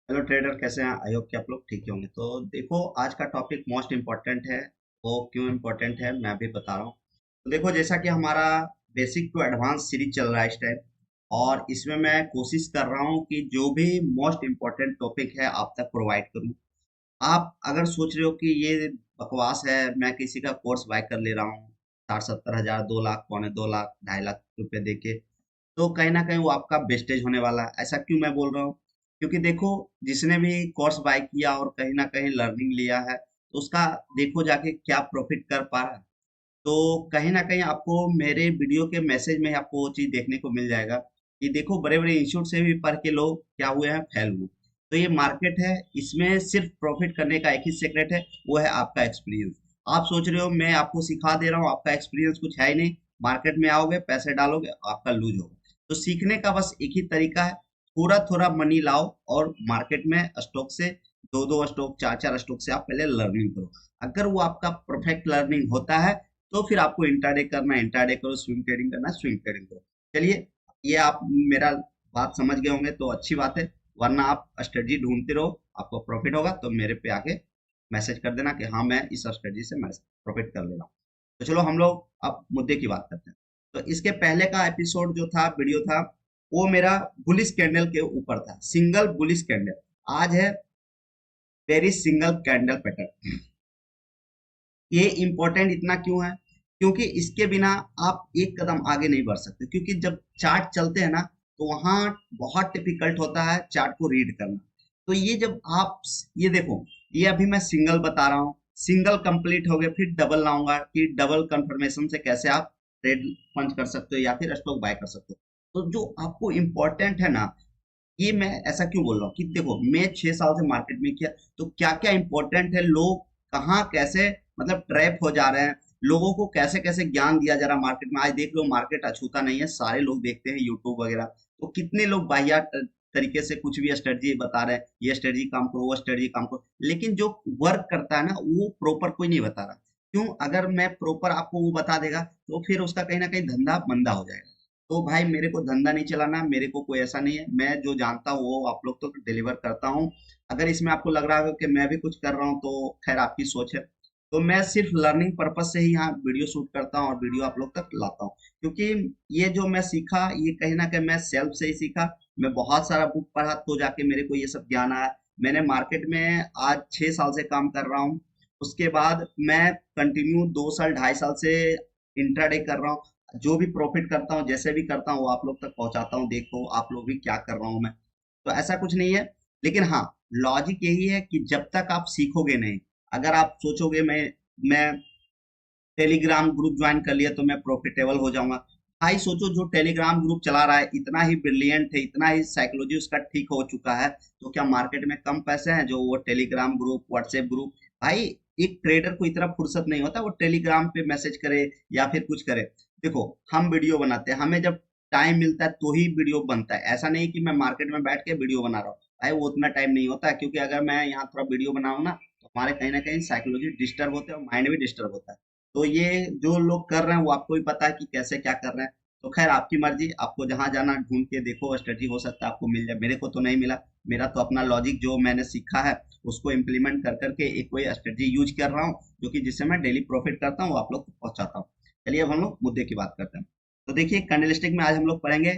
Hello trader, कैसे हैं? I hope कि आप लोग ठीक ही होंगे। तो देखो, आज का टॉपिक मोस्ट इम्पोर्टेंट है। वो क्यों इम्पोर्टेंट है मैं भी बता रहा हूँ। तो देखो, जैसा कि हमारा बेसिक टू एडवांस सीरीज चल रहा है इस टाइम, और इसमें मैं कोशिश कर रहा हूँ कि जो भी मोस्ट इम्पोर्टेंट टॉपिक है आप तक प्रोवाइड करूँ। आप अगर सोच रहे हो कि ये बकवास है, मैं किसी का कोर्स बाय कर ले रहा हूँ 60-70 हजार, 2 लाख, 2.25 लाख, 2.5 लाख रुपए देके, तो कहीं ना कहीं वो आपका वेस्टेज होने वाला है। ऐसा क्यों मैं बोल रहा हूँ? क्योंकि देखो, जिसने भी कोर्स बाय किया और कहीं ना कहीं लर्निंग लिया है, तो उसका देखो जाके क्या प्रॉफिट कर पा रहा है। तो कहीं न कहीं आपको मेरे वीडियो के मैसेज में आपको वो चीज़ देखने को मिल जाएगा कि देखो, बड़े-बड़े इंस्टीट्यूट से भी पढ़ के लोग क्या हुए हैं, फेल हुए। तो ये मार्केट है, इसमें सिर्फ प्रॉफिट करने का एक ही सीक्रेट है, वो है आपका एक्सपीरियंस। आप सोच रहे हो मैं आपको सिखा दे रहा हूँ, आपका एक्सपीरियंस कुछ है ही नहीं। मार्केट में आओगे, पैसे डालोगे, आपका लूज होगा। तो सीखने का बस एक ही तरीका है, थोड़ा-थोड़ा मनी लाओ और मार्केट में स्टॉक से 2-2 स्टॉक, 4-4 स्टॉक से आप पहले लर्निंग करो। अगर वो आपका परफेक्ट लर्निंग होता है, तो फिर आपको इंट्राडे करना है, इंट्राडे करो, स्विंग ट्रेडिंग करना है, स्विंग ट्रेडिंग करो। चलिए, ये आप मेरा बात समझ गए होंगे तो अच्छी बात है। वरना आप स्ट्रेटजी ढूंढते रहो, आपको प्रॉफिट होगा तो मेरे पे आके मैसेज कर देना कि हाँ, मैं इस स्ट्रेटजी से मैं प्रॉफिट कर ले रहा हूँ। तो चलो, हम लोग अब मुद्दे की बात करते हैं। तो इसके पहले का एपिसोड जो था, वीडियो था, वो मेरा बुलिश कैंडल के ऊपर था, सिंगल बुलिश कैंडल। आज है वेरी सिंगल कैंडल पैटर्न। ये इम्पोर्टेंट इतना क्यों है? क्योंकि इसके बिना आप एक कदम आगे नहीं बढ़ सकते, क्योंकि जब चार्ट चलते हैं ना, तो वहां बहुत डिफिकल्ट होता है चार्ट को रीड करना। तो ये जब आप, ये देखो, ये अभी मैं सिंगल बता रहा हूँ, सिंगल कंप्लीट हो गया, फिर डबल लाऊंगा कि डबल कंफर्मेशन से कैसे आप ट्रेड पंच कर सकते हो या फिर स्टॉक बाय कर सकते हो। तो जो आपको इम्पोर्टेंट है ना, ये मैं ऐसा क्यों बोल रहा हूँ कि देखो, मैं 6 साल से मार्केट में किया, तो क्या क्या इंपॉर्टेंट है, लोग कहाँ कैसे मतलब ट्रैप हो जा रहे हैं, लोगों को कैसे कैसे ज्ञान दिया जा रहा है मार्केट में। आज देख लो, मार्केट अछूता नहीं है, सारे लोग देखते हैं यूट्यूब वगैरह। तो कितने लोग वाहियात तरीके से कुछ भी स्ट्रेटजी बता रहे हैं, ये स्ट्रेटजी काम करो, वो स्ट्रेटजी काम करो, लेकिन जो वर्क करता है ना, वो प्रॉपर कोई नहीं बता रहा। क्यों? अगर मैं प्रॉपर आपको वो बता देगा, तो फिर उसका कहीं ना कहीं धंधा मंदा हो जाएगा। तो भाई, मेरे को धंधा नहीं चलाना, मेरे को कोई ऐसा नहीं है। मैं जो जानता हूँ वो आप लोग तक डिलीवर करता हूँ। अगर इसमें आपको लग रहा है कि मैं भी कुछ कर रहा हूँ, तो खैर आपकी सोच है। तो मैं सिर्फ लर्निंग पर्पज से ही यहाँ वीडियो शूट करता हूँ और वीडियो आप लोग तक लाता हूँ। क्योंकि ये जो मैं सीखा, ये कहीं ना कहीं मैं सेल्फ से ही सीखा। मैं बहुत सारा बुक पढ़ा तो जाके मेरे को ये सब ज्ञान आया। मैंने मार्केट में आज 6 साल से काम कर रहा हूँ। उसके बाद मैं कंटिन्यू 2 साल, 2.5 साल से इंट्राडे कर रहा हूँ। जो भी प्रॉफिट करता हूँ, जैसे भी करता हूँ, वो आप लोग तक पहुंचाता हूँ। देखो आप लोग भी क्या कर रहा हूँ मैं। तो ऐसा कुछ नहीं है। लेकिन हाँ, लॉजिक यही है कि जब तक आप सीखोगे नहीं, अगर आप सोचोगे मैं टेलीग्राम ग्रुप ज्वाइन कर लिया तो मैं प्रॉफिटेबल हो जाऊंगा। भाई सोचो, जो टेलीग्राम ग्रुप चला रहा है, इतना ही ब्रिलियंट है, इतना ही साइकोलॉजी उसका ठीक हो चुका है, तो क्या मार्केट में कम पैसे हैं जो वो टेलीग्राम ग्रुप, व्हाट्सएप ग्रुप? भाई, एक ट्रेडर को इतना फुर्सत नहीं होता वो टेलीग्राम पे मैसेज करे या फिर कुछ करे। देखो, हम वीडियो बनाते हैं, हमें जब टाइम मिलता है तो ही वीडियो बनता है। ऐसा नहीं कि मैं मार्केट में बैठ के वीडियो बना रहा हूँ। भाई, वो उतना टाइम नहीं होता है, क्योंकि अगर मैं यहाँ थोड़ा वीडियो बनाऊँ ना, तो हमारे कहीं ना कहीं साइकोलॉजी डिस्टर्ब होते हैं और माइंड भी डिस्टर्ब होता है। तो ये जो लोग कर रहे हैं वो आपको भी पता है कि कैसे क्या कर रहे हैं। तो खैर, आपकी मर्जी, आपको जहां जाना ढूंढ के देखो, स्ट्रेटजी हो सकता है आपको मिल जाए। मेरे को तो नहीं मिला। मेरा तो अपना लॉजिक जो मैंने सीखा है, उसको इम्प्लीमेंट कर करके एक कोई स्ट्रेटजी यूज कर रहा हूँ, जो कि जिससे मैं डेली प्रॉफिट करता हूँ, वो आप लोग तक पहुंचाता हूँ। चलिए, अब हम लोग मुद्दे की बात करते हैं। तो देखिए, कैंडलस्टिक में आज हम लोग पढ़ेंगे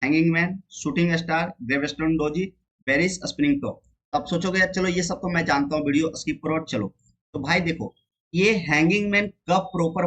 hanging man, shooting star, gravestone doji, berries spinning top. अब सोचोगे यार, चलो ये सब तो मैं जानता हूँ, वीडियो स्किप करो और चलो। तो भाई देखो, ये हैंगिंग मैन कब प्रॉपर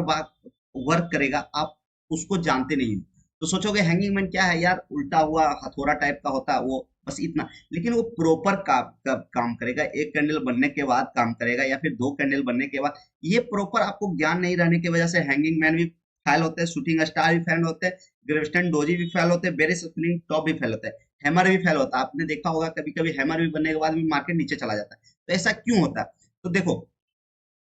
वर्क करेगा, आप उसको जानते नहीं हो। तो सोचोगे हैंगिंग मैन क्या है यार, उल्टा हुआ हथौड़ा टाइप का होता है वो, बस इतना। लेकिन वो प्रॉपर कब काम करेगा, एक कैंडल बनने के बाद काम करेगा या फिर 2 कैंडल बनने के बाद? ये प्रॉपर आपको ज्ञान नहीं रहने की वजह से हैंगिंग मैन भी फेल होते हैं, शूटिंग स्टार भी फेल होते हैं, ग्रेविस्टन डोजी भी फेल होते हैं, बेरिस स्पिनिंग टॉप भी फेल होता है, हैमर भी फेल होता है। आपने देखा होगा कभी कभी हैमर भी बनने के बाद भी मार्केट नीचे चला जाता है। तो ऐसा क्यों होता है? तो देखो,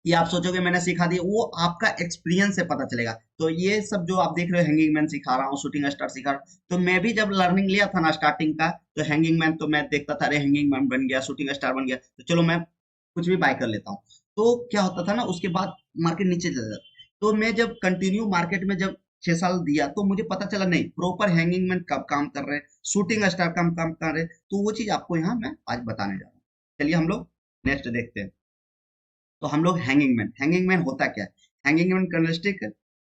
ये आप सोचोगे मैंने सिखा दिया, वो आपका एक्सपीरियंस से पता चलेगा। तो ये सब जो आप देख रहे हो, हैंगिंग मैन सिखा रहा हूँ, शूटिंग स्टार सिखा रहा हूँ, तो मैं भी जब लर्निंग लिया था ना स्टार्टिंग का, तो हैंगिंग मैन तो मैं देखता था, अरे हैंगिंग मैन बन गया, शूटिंग स्टार बन गया, तो चलो मैं कुछ भी बाय कर लेता हूँ। तो क्या होता था ना, उसके बाद मार्केट नीचे चला जाता। तो मैं जब कंटिन्यू मार्केट में जब 6 साल दिया तो मुझे पता चला नहीं प्रॉपर हैंगिंग मैन कब काम कर रहे हैं, शूटिंग स्टार कब काम कर रहे हैं, तो वो चीज आपको यहाँ मैं आज बताने जा रहा हूँ। चलिए हम लोग नेक्स्ट देखते हैं। तो हम लोग हैंगिंग मैन होता क्या है? Hanging man candlestick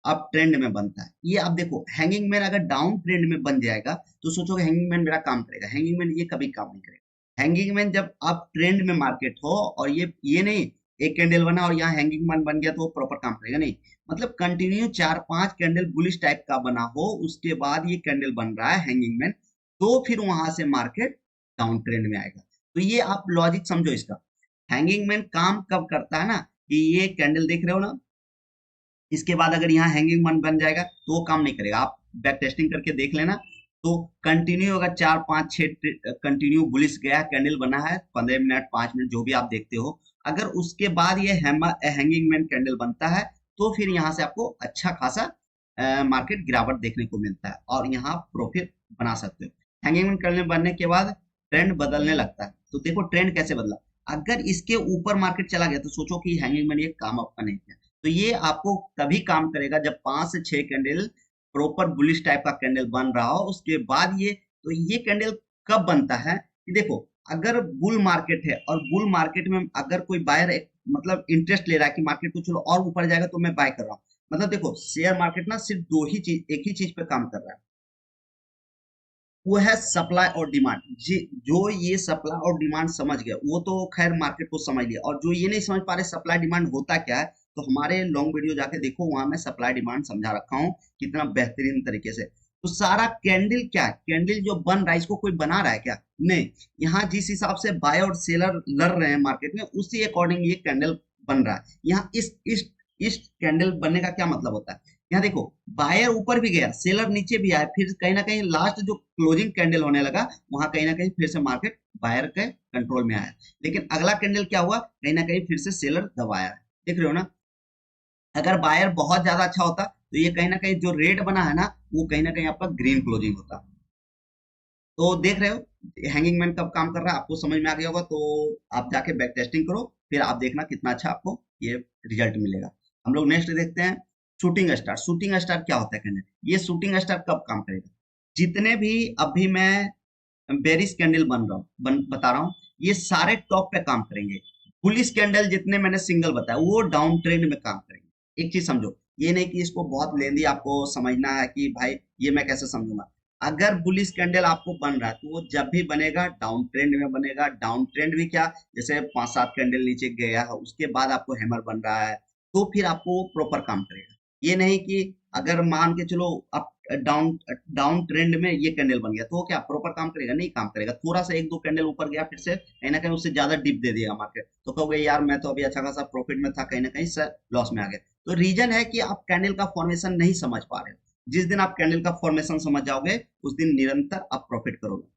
up trend में बनता है। ये आप देखो हैंगिंग मैन अगर डाउन ट्रेंड में बन जाएगा तो सोचोगे हैंगिंग मैन मेरा काम करेगा, हैंगिंग मैन ये कभी काम नहीं करेगा। हैंगिंग मैन जब आप ट्रेंड में मार्केट हो और ये नहीं एक कैंडल बना और यहाँ हैंगिंग मैन बन गया तो वो प्रॉपर काम करेगा नहीं। मतलब कंटिन्यू 4-5 कैंडल बुलिश टाइप का बना हो उसके बाद ये कैंडल बन रहा है हैंगिंग मैन, तो फिर वहां से मार्केट डाउन ट्रेंड में आएगा। तो ये आप लॉजिक समझो इसका। हैंगिंग मैन काम कब करता है ना कि ये कैंडल देख रहे हो ना, इसके बाद अगर यहाँ हैंगिंग मैन बन जाएगा तो वो काम नहीं करेगा। आप बैक टेस्टिंग करके देख लेना। तो कंटिन्यू अगर 4-5-6 कंटिन्यू बुलिश गया कैंडल बना है 15 मिनट 5 मिनट जो भी आप देखते हो, अगर उसके बाद ये हैंगिंग मैन कैंडल बनता है तो फिर यहाँ से आपको अच्छा खासा मार्केट गिरावट देखने को मिलता है और यहाँ प्रॉफिट बना सकते हो। हैंगिंग मैन कैंडल बनने के बाद ट्रेंड बदलने लगता है। तो देखो ट्रेंड कैसे बदला, अगर इसके ऊपर मार्केट चला गया तो सोचो कि हैंगिंग मैन ये काम आपका नहीं किया। तो ये आपको तभी काम करेगा जब 5 से 6 कैंडल प्रॉपर बुलिश टाइप का कैंडल बन रहा हो उसके बाद ये। तो ये कैंडल कब बनता है कि देखो अगर बुल मार्केट है और बुल मार्केट में अगर कोई बायर मतलब इंटरेस्ट ले रहा है कि मार्केट को चलो और ऊपर जाएगा तो मैं बाय कर रहा हूँ। मतलब देखो शेयर मार्केट ना सिर्फ दो ही चीज एक ही चीज पे काम कर रहा है, वो है सप्लाई और डिमांड। जी जो ये सप्लाई और डिमांड समझ गया वो तो खैर मार्केट को समझ लिया, और जो ये नहीं समझ पा रहे सप्लाई डिमांड होता क्या है तो हमारे लॉन्ग वीडियो जाके देखो, वहां मैं सप्लाई डिमांड समझा रखा हूँ कितना बेहतरीन तरीके से। तो सारा कैंडल क्या है, कैंडल जो बन रहा है इसको कोई बना रहा है क्या? नहीं। यहाँ जिस हिसाब से बाय और सेलर लड़ रहे हैं मार्केट में उसी अकॉर्डिंग ये कैंडल बन रहा है। यहाँ इस कैंडल बनने का क्या मतलब होता है, यहाँ देखो बायर ऊपर भी गया सेलर नीचे भी आया, फिर कहीं ना कहीं लास्ट जो क्लोजिंग कैंडल होने लगा वहां कहीं ना कहीं फिर से मार्केट बायर के कंट्रोल में आया। लेकिन अगला कैंडल क्या हुआ, कहीं ना कहीं फिर से सेलर दबाया है। देख रहे हो ना, अगर बायर बहुत ज्यादा अच्छा होता तो ये कहीं ना कहीं जो रेड बना है ना वो कहीं ना कहीं आपका ग्रीन क्लोजिंग होता। तो देख रहे हो हैंगिंग मैन कब काम कर रहा है आपको समझ में आ गया होगा। तो आप जाके बैक टेस्टिंग करो फिर आप देखना कितना अच्छा आपको ये रिजल्ट मिलेगा। हम लोग नेक्स्ट देखते हैं शूटिंग स्टार। शूटिंग स्टार क्या होता है कैंडल, ये शूटिंग स्टार कब काम करेगा, जितने भी अभी मैं बेरिश कैंडल बता रहा हूँ ये सारे टॉप पे काम करेंगे। बुलिश कैंडल जितने मैंने सिंगल बताया वो डाउन ट्रेंड में काम करेंगे। एक चीज समझो, ये नहीं कि इसको बहुत लेंदी आपको समझना है कि भाई ये मैं कैसे समझूंगा। अगर बुलिश कैंडल आपको बन रहा है तो वो जब भी बनेगा डाउन ट्रेंड में बनेगा। डाउन ट्रेंड भी क्या, जैसे 5-7 कैंडल नीचे गया है उसके बाद आपको हैमर बन रहा है तो फिर आपको प्रॉपर काम करेगा। ये नहीं कि अगर मान के चलो अप डाउन डाउन ट्रेंड में ये कैंडल बन गया तो वो क्या प्रॉपर काम करेगा, नहीं काम करेगा। थोड़ा सा 1-2 कैंडल ऊपर गया फिर से कहीं ना कहीं उससे ज्यादा डिप दे दिया मार्केट तो कहोगे यार मैं तो अभी अच्छा खासा प्रॉफिट में था कहीं ना कहीं से लॉस में आ गया। तो रीजन है कि आप कैंडल का फॉर्मेशन नहीं समझ पा रहे हो। जिस दिन आप कैंडल का फॉर्मेशन समझ जाओगे उस दिन निरंतर आप प्रॉफिट करोगे।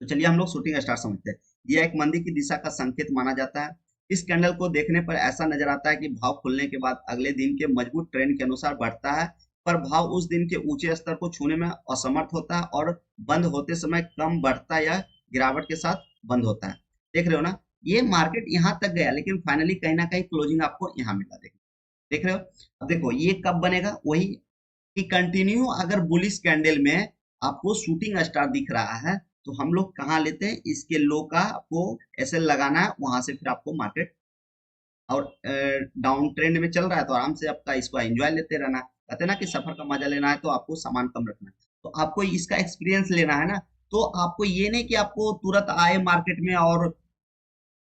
तो चलिए हम लोग शूटिंग स्टार समझते हैं। यह एक मंदी की दिशा का संकेत माना जाता है। इस कैंडल को देखने पर ऐसा नजर आता है कि भाव खुलने के बाद अगले दिन के मजबूत ट्रेंड के अनुसार बढ़ता है, पर भाव उस दिन के ऊंचे स्तर को छूने में असमर्थ होता है और बंद होते समय कम बढ़ता या गिरावट के साथ बंद होता है। देख रहे हो ना, ये मार्केट यहाँ तक गया लेकिन फाइनली कहीं ना कहीं क्लोजिंग आपको यहाँ मिला। देख रहे हो। अब देखो ये कब बनेगा, वही कि कंटिन्यू अगर बुलिश कैंडल में आपको शूटिंग स्टार दिख रहा है तो हम लोग कहाँ लेते हैं, इसके लो का आपको एसएल लगाना है, वहां से फिर आपको मार्केट और डाउन ट्रेंड में चल रहा है तो आराम से आपका इसको एंजॉय लेते रहना है। कहते हैं ना कि सफर का मजा लेना है तो आपको सामान कम रखना है। तो आपको इसका एक्सपीरियंस लेना है ना, तो आपको ये नहीं कि आपको तुरंत आए मार्केट में और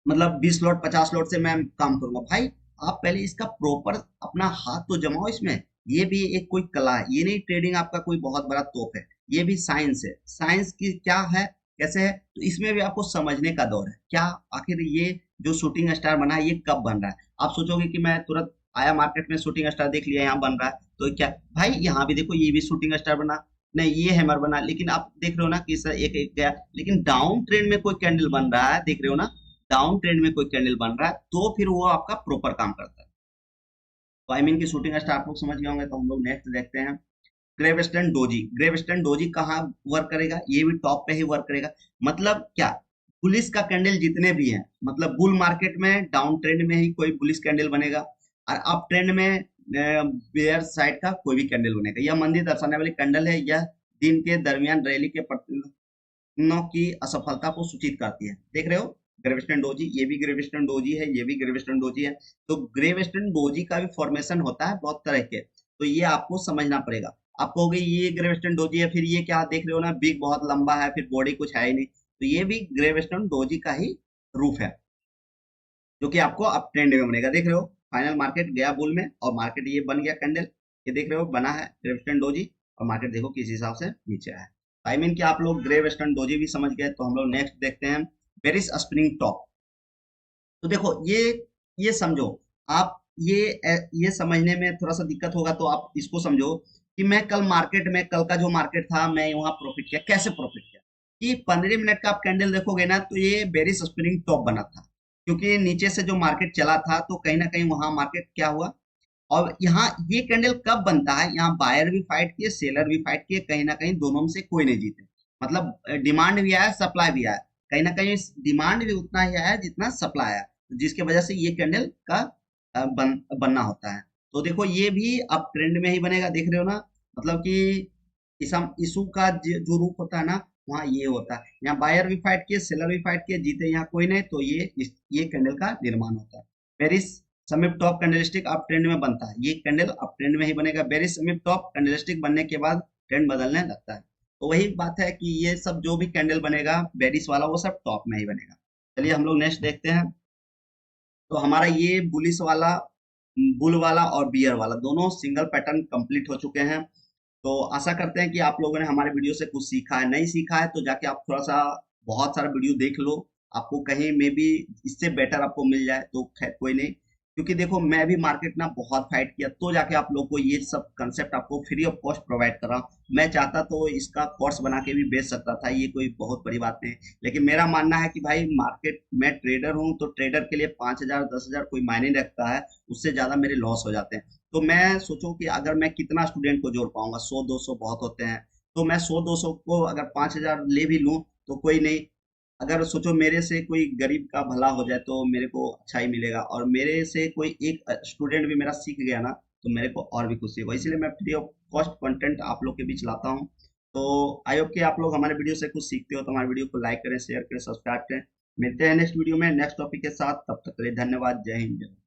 मतलब 20 लॉट 50 लॉट से मैं काम करूंगा। भाई आप पहले इसका प्रॉपर अपना हाथ तो जमाओ इसमें। ये भी एक कोई कला है, ये नहीं ट्रेडिंग आपका कोई बहुत बड़ा तोप है, ये भी साइंस है। साइंस की क्या है कैसे है तो इसमें भी आपको समझने का दौर है। क्या आखिर ये जो शूटिंग स्टार बना है ये कब बन रहा है। आप सोचोगे कि मैं तुरंत आया मार्केट में शूटिंग स्टार देख लिया यहाँ बन रहा है तो क्या, भाई यहाँ भी देखो ये भी शूटिंग स्टार बना, नहीं ये हैमर बना, लेकिन आप देख रहे हो ना कि इस एक एक गया लेकिन डाउन ट्रेंड में कोई कैंडल बन रहा है। देख रहे हो ना, डाउन ट्रेंड में कोई कैंडल बन रहा है तो फिर वो आपका प्रॉपर काम करता है। तो आई मीन की शूटिंग स्टार आप लोग समझ गए होंगे। तो हम लोग नेक्स्ट देखते हैं ग्रेवस्टन डोजी। ग्रेवस्टन डोजी कहाँ वर्क करेगा, ये भी टॉप पे ही वर्क करेगा। मतलब क्या, बुलिश का कैंडल जितने भी हैं मतलब बुल मार्केट में डाउन ट्रेंड में ही कोई बुलिश कैंडल बनेगा और अप ट्रेंड में बेयर साइड का कोई भी कैंडल बनेगा। यह मंदिर दर्शाने वाली कैंडल है। यह दिन के दरमियान रैली के प्रयत्नों की असफलता को सूचित करती है। देख रहे हो ग्रेविस्टन डोजी, ये भी ग्रेविस्टन डोजी है, ये भी ग्रेविस्टन डोजी है। तो ग्रेविस्टन डोजी का भी फॉर्मेशन होता है बहुत तरह के, तो ये आपको समझना पड़ेगा। आप कहोगे ये ग्रेविस्टन डोजी है, फिर ये क्या देख रहे हो ना, बिग बहुत लंबा है, फिर बॉडी कुछ है ही नहीं, तो ये भी ग्रेविस्टन डोजी का ही रूप है, जो कि आपको अप ट्रेंड में बनेगा। देख रहे हो फाइनल मार्केट गया बुल में, और मार्केट ये बन गया कैंडल, ये देख रहे हो बना है ग्रेविस्टन डोजी, और मार्केट देखो किस हिसाब से नीचे आया है। आई मीन कि आप लोग ग्रे वेस्टर्न डोजी भी समझ गए, तो हम लोग नेक्स्ट देखते हैं बेरिस स्प्रिंग टॉप। तो देखो ये समझो आप, ये समझने में थोड़ा सा दिक्कत होगा, तो आप इसको समझो कि मैं कल मार्केट में, कल का जो मार्केट था, मैं वहां प्रॉफिट किया। कैसे प्रॉफिट किया कि 15 मिनट का आप कैंडल देखोगे ना, तो ये बेरिस स्प्रिंग टॉप बना था, क्योंकि नीचे से जो मार्केट चला था, तो कहीं ना कहीं वहां मार्केट क्या हुआ। और यहाँ ये कैंडल कब बनता है, यहाँ बायर भी फाइट किए, सेलर भी फाइट किए, कहीं ना कहीं दोनों में से कोई नहीं जीते। मतलब डिमांड भी आया, सप्लाई भी आया, कहीं ना कहीं डिमांड भी उतना ही आया जितना सप्लाई आया, जिसके वजह से ये कैंडल का बनना होता है। तो देखो ये भी अब ट्रेंड में ही बनेगा, देख रहे हो ना, मतलब कि इशू का जो रूप होता है ना, वहाँ ये होता है। यहाँ बायर भी फाइट किए, सेलर भी फाइट किए, जीते यहाँ कोई नहीं, तो ये कैंडल का निर्माण होता है। Paris summit top candlestick up trend में बनता है, ये कैंडल अप ट्रेंड में ही बनेगा। बेरिस समिट टॉप कैंडलस्टिक बनने के बाद ट्रेंड बदलने लगता है। तो वही बात है कि ये सब जो भी कैंडल बनेगा बेरिस वाला, वो सब टॉप में ही बनेगा। चलिए हम लोग नेक्स्ट देखते हैं। तो हमारा ये बुलिस वाला, बुल वाला और बियर वाला दोनों सिंगल पैटर्न कंप्लीट हो चुके हैं। तो आशा करते हैं कि आप लोगों ने हमारे वीडियो से कुछ सीखा है। नहीं सीखा है तो जाके आप थोड़ा सा, बहुत सारा वीडियो देख लो, आपको कहीं में भी इससे बेटर आपको मिल जाए तो खैर कोई नहीं। क्योंकि देखो मैं भी मार्केट ना बहुत फाइट किया, तो जाके आप लोग को ये सब कंसेप्ट आपको फ्री ऑफ कॉस्ट प्रोवाइड कर रहा हूँ। मैं चाहता तो इसका कोर्स बना के भी बेच सकता था, ये कोई बहुत बड़ी बात नहीं, लेकिन मेरा मानना है कि भाई मार्केट में ट्रेडर हूँ, तो ट्रेडर के लिए 5,000 10,000 कोई मायने नहीं रखता है, उससे ज्यादा मेरे लॉस हो जाते हैं। तो मैं सोचूं कि अगर मैं कितना स्टूडेंट को जोड़ पाऊंगा, 100 200 बहुत होते हैं, तो मैं 100 200 को अगर 5,000 ले भी लूं तो कोई नहीं। अगर सोचो मेरे से कोई गरीब का भला हो जाए तो मेरे को अच्छा ही मिलेगा, और मेरे से कोई एक स्टूडेंट भी मेरा सीख गया ना, तो मेरे को और भी खुशी होगा। इसलिए मैं फ्री ऑफ कॉस्ट कंटेंट आप लोग के बीच लाता हूँ। तो आई होप कि आप लोग हमारे वीडियो से कुछ सीखते हो, तो हमारे वीडियो को लाइक करें, शेयर करें, सब्सक्राइब करें। मिलते हैं नेक्स्ट वीडियो में नेक्स्ट टॉपिक के साथ, तब तक के लिए धन्यवाद। जय हिंद, जय भारत।